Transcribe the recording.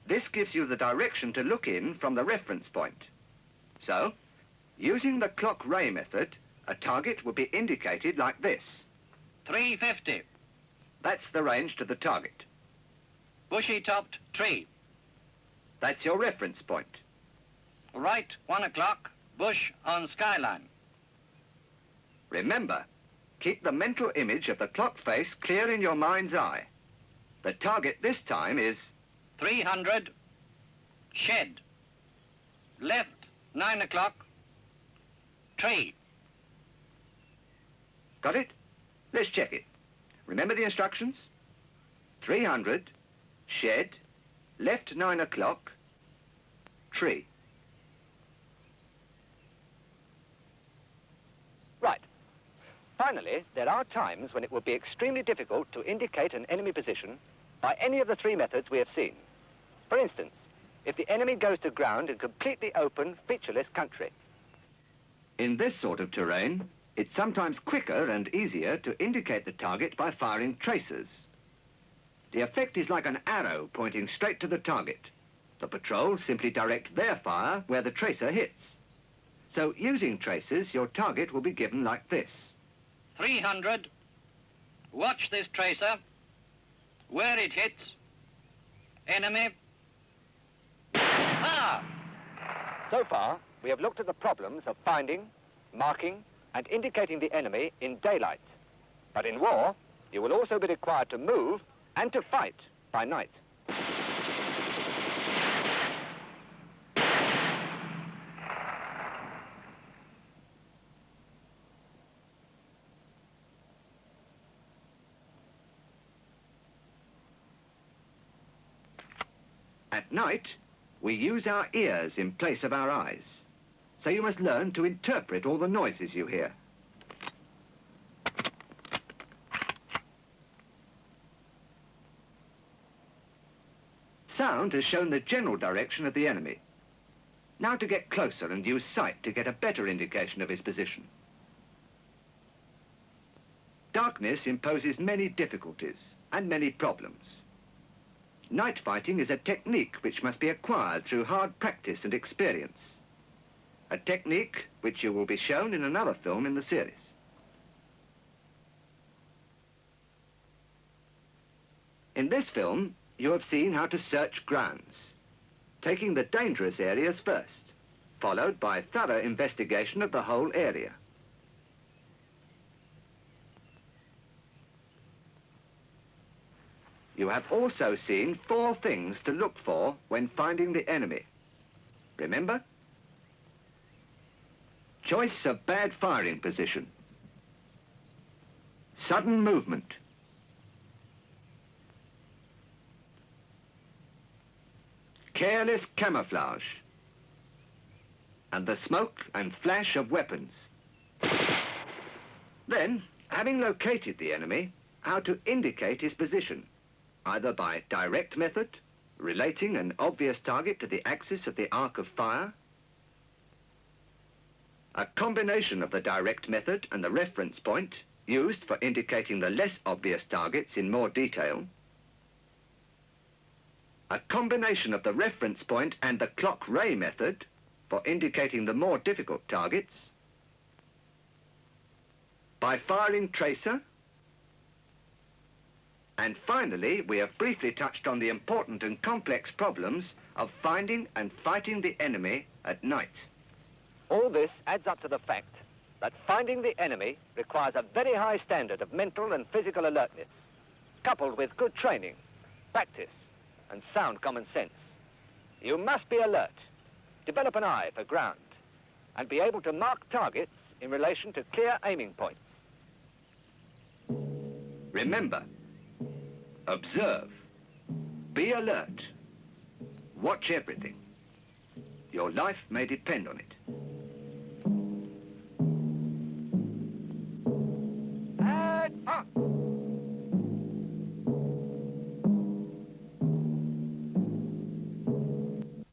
This gives you the direction to look in from the reference point. So, using the clock ray method, a target will be indicated like this. 350. That's the range to the target. Bushy-topped tree. That's your reference point. Right, 1 o'clock, bush on skyline. Remember, keep the mental image of the clock face clear in your mind's eye. The target this time is 300, shed. Left, 9 o'clock, tree. Got it? Let's check it. Remember the instructions? 300, shed, left 9 o'clock, tree. Right. Finally, there are times when it will be extremely difficult to indicate an enemy position by any of the three methods we have seen. For instance, if the enemy goes to ground in completely open, featureless country. In this sort of terrain, it's sometimes quicker and easier to indicate the target by firing tracers. The effect is like an arrow pointing straight to the target. The patrol simply direct their fire where the tracer hits. So using tracers, your target will be given like this. 300, watch this tracer, where it hits, enemy, fire! So far, we have looked at the problems of finding, marking, and indicating the enemy in daylight. But in war, you will also be required to move and to fight by night. At night, we use our ears in place of our eyes. So you must learn to interpret all the noises you hear. Sound has shown the general direction of the enemy. Now to get closer and use sight to get a better indication of his position. Darkness imposes many difficulties and many problems. Night fighting is a technique which must be acquired through hard practice and experience. A technique which you will be shown in another film in the series. In this film, you have seen how to search grounds, taking the dangerous areas first, followed by thorough investigation of the whole area. You have also seen 4 things to look for when finding the enemy. Remember? Choice of bad firing position. Sudden movement. Careless camouflage. And the smoke and flash of weapons. Then, having located the enemy, how to indicate his position, either by direct method, relating an obvious target to the axis of the arc of fire, a combination of the direct method and the reference point used for indicating the less obvious targets in more detail, a combination of the reference point and the clock ray method for indicating the more difficult targets, by firing tracer, and finally, we have briefly touched on the important and complex problems of finding and fighting the enemy at night. All this adds up to the fact that finding the enemy requires a very high standard of mental and physical alertness, coupled with good training, practice, and sound common sense. You must be alert, develop an eye for ground, and be able to mark targets in relation to clear aiming points. Remember, observe, be alert, watch everything. Your life may depend on it.